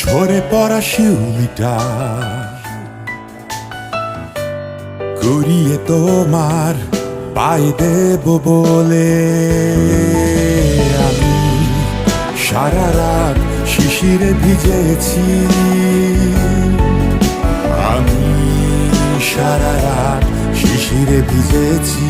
ঝরে পড়া শিউলিটা কুড়িয়ে তোমার পায়ে দেব বলে আমি সারা রাত শিশিরে ভিজেছি। আমি সারা রাত শিশিরে ভিজেছি।